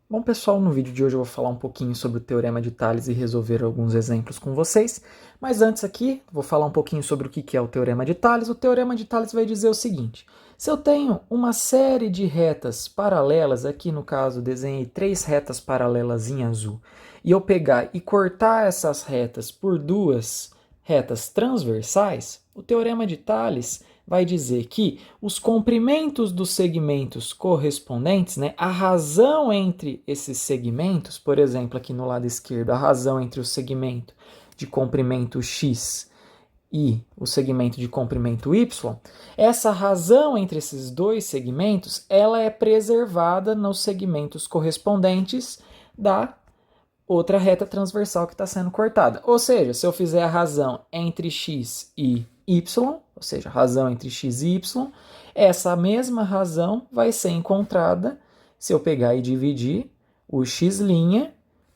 Bom, pessoal, no vídeo de hoje eu vou falar um pouquinho sobre o Teorema de Tales e resolver alguns exemplos com vocês. Mas antes aqui, vou falar um pouquinho sobre o que é o Teorema de Tales. O Teorema de Tales vai dizer o seguinte: se eu tenho uma série de retas paralelas, aqui no caso desenhei 3 retas paralelas em azul, e eu pegar e cortar essas retas por 2 retas transversais, o Teorema de Tales vai dizer que os comprimentos dos segmentos correspondentes, né, a razão entre esses segmentos, por exemplo, aqui no lado esquerdo, a razão entre o segmento de comprimento x e o segmento de comprimento y, essa razão entre esses dois segmentos, ela é preservada nos segmentos correspondentes da outra reta transversal que está sendo cortada. Ou seja, se eu fizer a razão entre x e y, ou seja, razão entre x e y, essa mesma razão vai ser encontrada se eu pegar e dividir o x'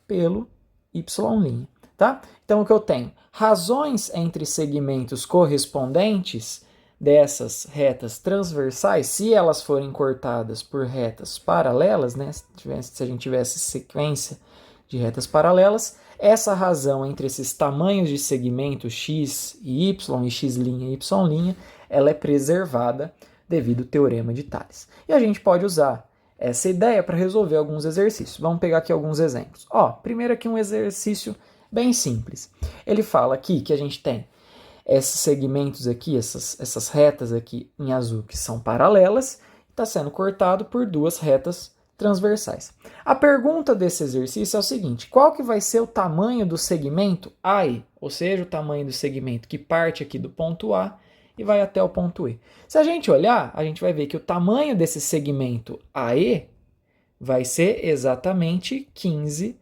pelo y', tá? Então, o que eu tenho? Razões entre segmentos correspondentes dessas retas transversais, se elas forem cortadas por retas paralelas, né? Se a gente tivesse sequência de retas paralelas, essa razão entre esses tamanhos de segmento x e y, x' e y', ela é preservada devido ao Teorema de Tales. E a gente pode usar essa ideia para resolver alguns exercícios. Vamos pegar aqui alguns exemplos. Primeiro aqui um exercício bem simples. Ele fala aqui que a gente tem esses segmentos aqui, essas retas aqui em azul que são paralelas, está sendo cortado por 2 retas transversais. A pergunta desse exercício é o seguinte: qual que vai ser o tamanho do segmento AE? Ou seja, o tamanho do segmento que parte aqui do ponto A e vai até o ponto E. Se a gente olhar, a gente vai ver que o tamanho desse segmento AE vai ser exatamente 15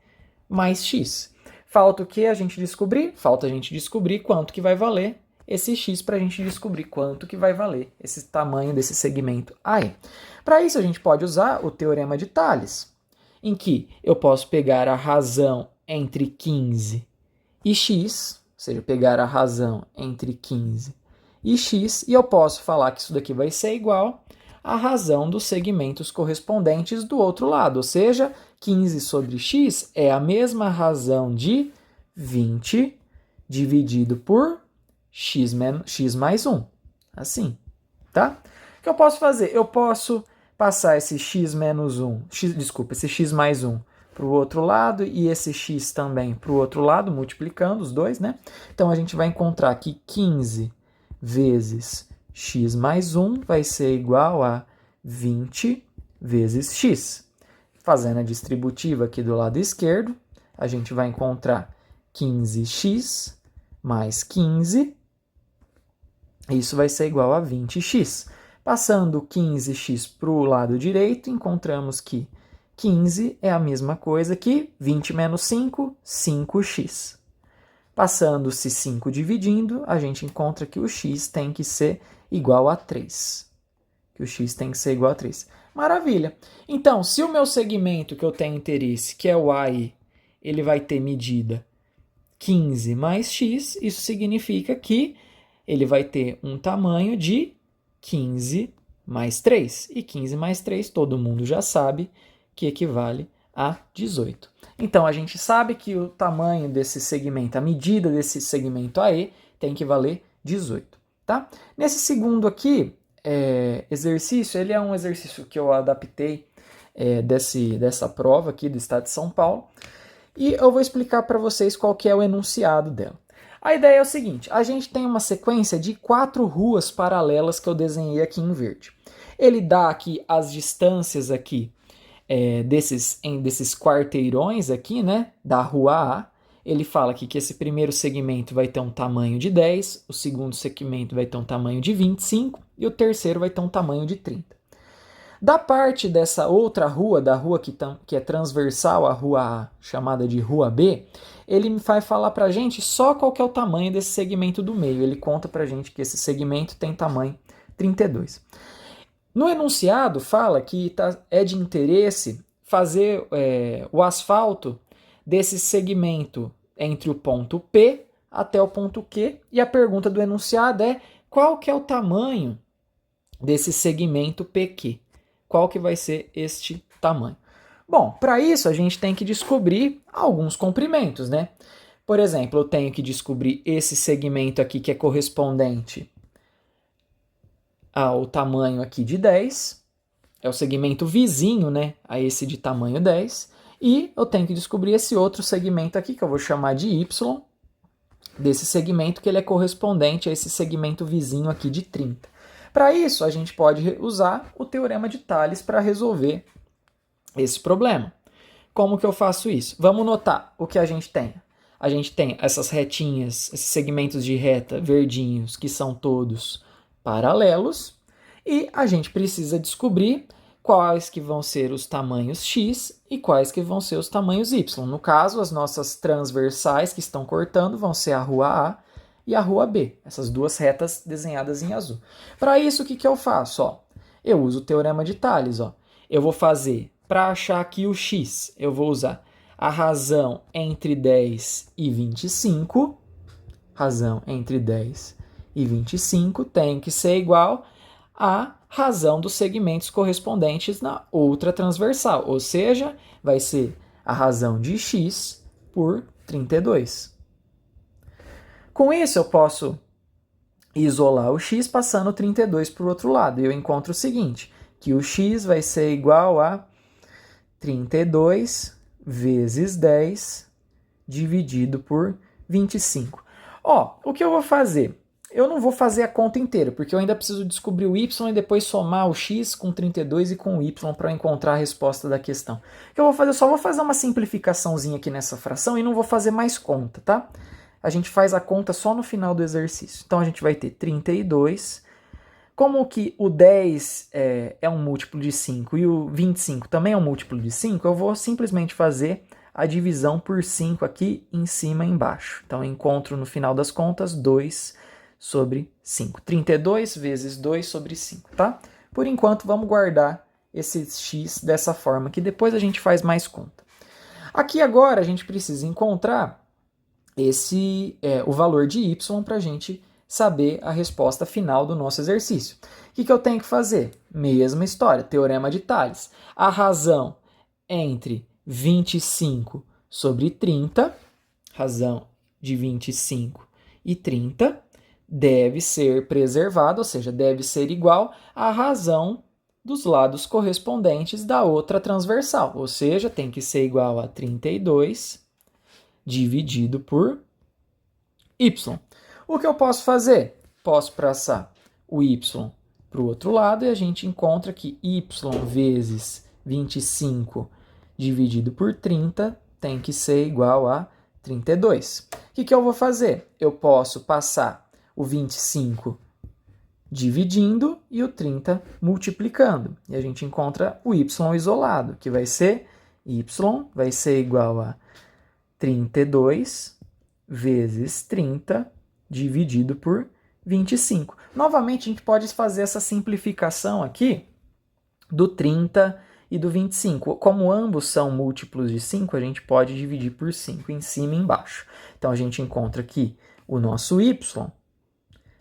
mais x. Falta o que a gente descobrir? Falta a gente descobrir quanto que vai valer esse x para a gente descobrir quanto que vai valer esse tamanho desse segmento AE. Para isso a gente pode usar o Teorema de Tales, em que eu posso pegar a razão entre 15 e x, ou seja, pegar a razão entre 15 e x, e eu posso falar que isso daqui vai ser igual à razão dos segmentos correspondentes do outro lado, ou seja, 15 sobre x é a mesma razão de 20 dividido por x mais 1. Assim, tá? O que eu posso fazer? Eu posso passar esse x menos 1, esse x mais 1 para o outro lado e esse x também para o outro lado, multiplicando os dois, né? Então, a gente vai encontrar que 15 vezes x mais 1 vai ser igual a 20 vezes x. Fazendo a distributiva aqui do lado esquerdo, a gente vai encontrar 15x mais 15. Isso vai ser igual a 20x. Passando 15x para o lado direito, encontramos que 15 é a mesma coisa que 20 menos 5, 5x. Passando-se 5 dividindo, a gente encontra que o x tem que ser igual a 3. Que o x tem que ser igual a 3. Maravilha! Então, se o meu segmento que eu tenho interesse, que é o AI, ele vai ter medida 15 mais x, isso significa que ele vai ter um tamanho de 15 mais 3. E 15 mais 3, todo mundo já sabe que equivale a 18. Então, a gente sabe que o tamanho desse segmento, a medida desse segmento AE, tem que valer 18. Tá? Nesse segundo aqui, exercício, ele é um exercício que eu adaptei dessa prova aqui do Estado de São Paulo. E eu vou explicar para vocês qual que é o enunciado dela. A ideia é o seguinte: a gente tem uma sequência de 4 ruas paralelas que eu desenhei aqui em verde. Ele dá aqui as distâncias aqui desses quarteirões aqui, né, da rua A. Ele fala aqui que esse primeiro segmento vai ter um tamanho de 10, o segundo segmento vai ter um tamanho de 25 e o terceiro vai ter um tamanho de 30. Da parte dessa outra rua, da rua que é transversal à rua A, chamada de rua B, ele vai falar para a gente só qual que é o tamanho desse segmento do meio. Ele conta para a gente que esse segmento tem tamanho 32. No enunciado fala que é de interesse fazer o asfalto desse segmento entre o ponto P até o ponto Q, e a pergunta do enunciado é qual que é o tamanho desse segmento PQ. Qual que vai ser este tamanho? Bom, para isso a gente tem que descobrir alguns comprimentos, né? Por exemplo, eu tenho que descobrir esse segmento aqui que é correspondente ao tamanho aqui de 10, é o segmento vizinho, né, a esse de tamanho 10, e eu tenho que descobrir esse outro segmento aqui, que eu vou chamar de y, desse segmento que ele é correspondente a esse segmento vizinho aqui de 30. Para isso, a gente pode usar o teorema de Tales para resolver esse problema. Como que eu faço isso? Vamos notar o que a gente tem. A gente tem essas retinhas, esses segmentos de reta verdinhos, que são todos paralelos, e a gente precisa descobrir quais que vão ser os tamanhos x e quais que vão ser os tamanhos y. No caso, as nossas transversais que estão cortando vão ser a rua A e a rua B, essas duas retas desenhadas em azul. Para isso, o que eu faço? Ó, eu uso o teorema de Tales. Ó. Eu vou fazer, para achar aqui o x, eu vou usar a razão entre 10 e 25. Razão entre 10 e 25 tem que ser igual a razão dos segmentos correspondentes na outra transversal, ou seja, vai ser a razão de x por 32. Com isso, eu posso isolar o x passando 32 para o outro lado, e eu encontro o seguinte, que o x vai ser igual a 32 vezes 10 dividido por 25. Ó, o que eu vou fazer? Eu não vou fazer a conta inteira, porque eu ainda preciso descobrir o y e depois somar o x com 32 e com o y para encontrar a resposta da questão. O que eu vou fazer? Eu só vou fazer uma simplificaçãozinha aqui nessa fração e não vou fazer mais conta, tá? A gente faz a conta só no final do exercício. Então a gente vai ter 32. Como que o 10 é um múltiplo de 5 e o 25 também é um múltiplo de 5, eu vou simplesmente fazer a divisão por 5 aqui em cima e embaixo. Então eu encontro no final das contas 2 sobre 5. 32 vezes 2 sobre 5, tá? Por enquanto, vamos guardar esse x dessa forma, que depois a gente faz mais conta. Aqui agora a gente precisa encontrar o valor de y para a gente saber a resposta final do nosso exercício. O que eu tenho que fazer? Mesma história, teorema de Tales. A razão entre 25 sobre 30, razão de 25 e 30, deve ser preservado, ou seja, deve ser igual à razão dos lados correspondentes da outra transversal, ou seja, tem que ser igual a 32 dividido por y. O que eu posso fazer? Posso passar o y para o outro lado e a gente encontra que y vezes 25 dividido por 30 tem que ser igual a 32. O que eu vou fazer? Eu posso passar o 25 dividindo e o 30 multiplicando. E a gente encontra o y isolado, que vai ser y vai ser igual a 32 vezes 30 dividido por 25. Novamente, a gente pode fazer essa simplificação aqui do 30 e do 25. Como ambos são múltiplos de 5, a gente pode dividir por 5 em cima e embaixo. Então, a gente encontra aqui o nosso y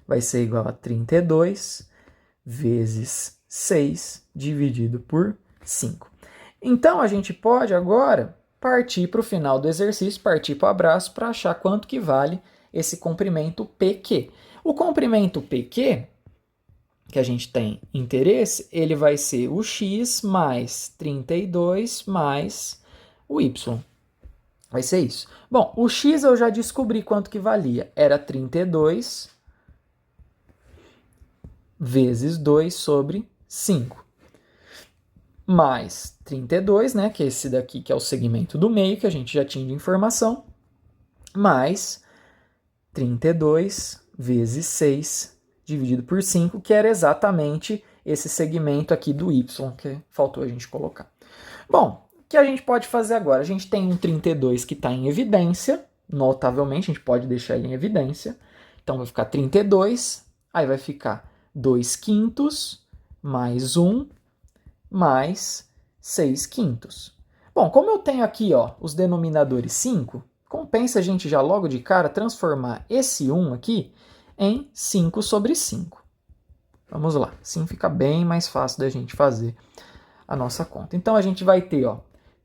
vai ser igual a 32 vezes 6 dividido por 5. Então, a gente pode agora partir para o final do exercício, partir para o abraço para achar quanto que vale esse comprimento PQ. O comprimento PQ, que a gente tem interesse, ele vai ser o x mais 32 mais o y. Vai ser isso. Bom, o x eu já descobri quanto que valia. Era 32 vezes 2 sobre 5. Mais 32, né, que é esse daqui que é o segmento do meio, que a gente já tinha de informação, mais 32 vezes 6 dividido por 5, que era exatamente esse segmento aqui do y, que faltou a gente colocar. Bom, o que a gente pode fazer agora? A gente tem um 32 que está em evidência, notavelmente, a gente pode deixar ele em evidência. Então, vai ficar 32, aí vai ficar 2/5 mais 1 mais 6/5. Bom, como eu tenho aqui os denominadores 5, compensa a gente já logo de cara transformar esse 1 aqui em 5 sobre 5. Vamos lá, assim fica bem mais fácil da gente fazer a nossa conta. Então a gente vai ter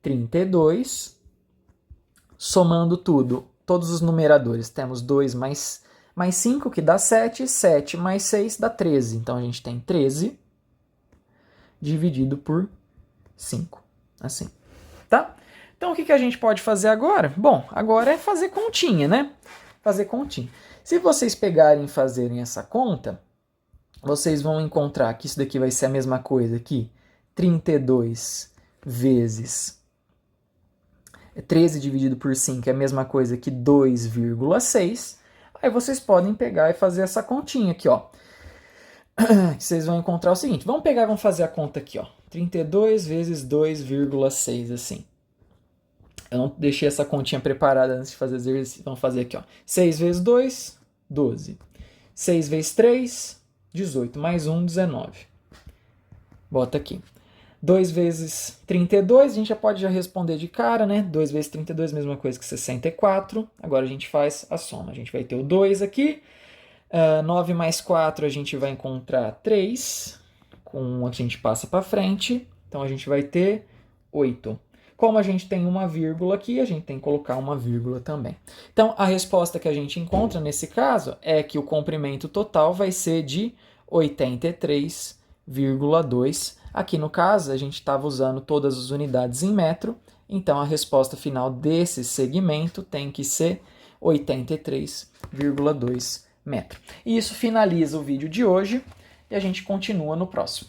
32, somando tudo, todos os numeradores, temos 2 mais 5, que dá 7, 7 mais 6 dá 13. Então, a gente tem 13 dividido por 5, assim, tá? Então, o que a gente pode fazer agora? Bom, agora é fazer continha, né? Fazer continha. Se vocês pegarem e fazerem essa conta, vocês vão encontrar que isso daqui vai ser a mesma coisa aqui. 32 vezes 13 dividido por 5 é a mesma coisa que 2,6. Aí vocês podem pegar e fazer essa continha aqui, ó. Que vocês vão encontrar o seguinte. Vamos pegar e vamos fazer a conta aqui, ó. 32 vezes 2,6, assim. Eu não deixei essa continha preparada antes de fazer exercício. Vamos fazer aqui, ó. 6 vezes 2, 12. 6 vezes 3, 18. Mais 1, 19. Bota aqui. 2 vezes 32, a gente já pode responder de cara, né? 2 vezes 32, mesma coisa que 64. Agora a gente faz a soma. A gente vai ter o 2 aqui. 9 mais 4 a gente vai encontrar 3. Com 1 a gente passa para frente. Então a gente vai ter 8. Como a gente tem uma vírgula aqui, a gente tem que colocar uma vírgula também. Então a resposta que a gente encontra nesse caso é que o comprimento total vai ser de 83,2. Aqui no caso a gente estava usando todas as unidades em metro, então a resposta final desse segmento tem que ser 83,2 metros. E isso finaliza o vídeo de hoje e a gente continua no próximo.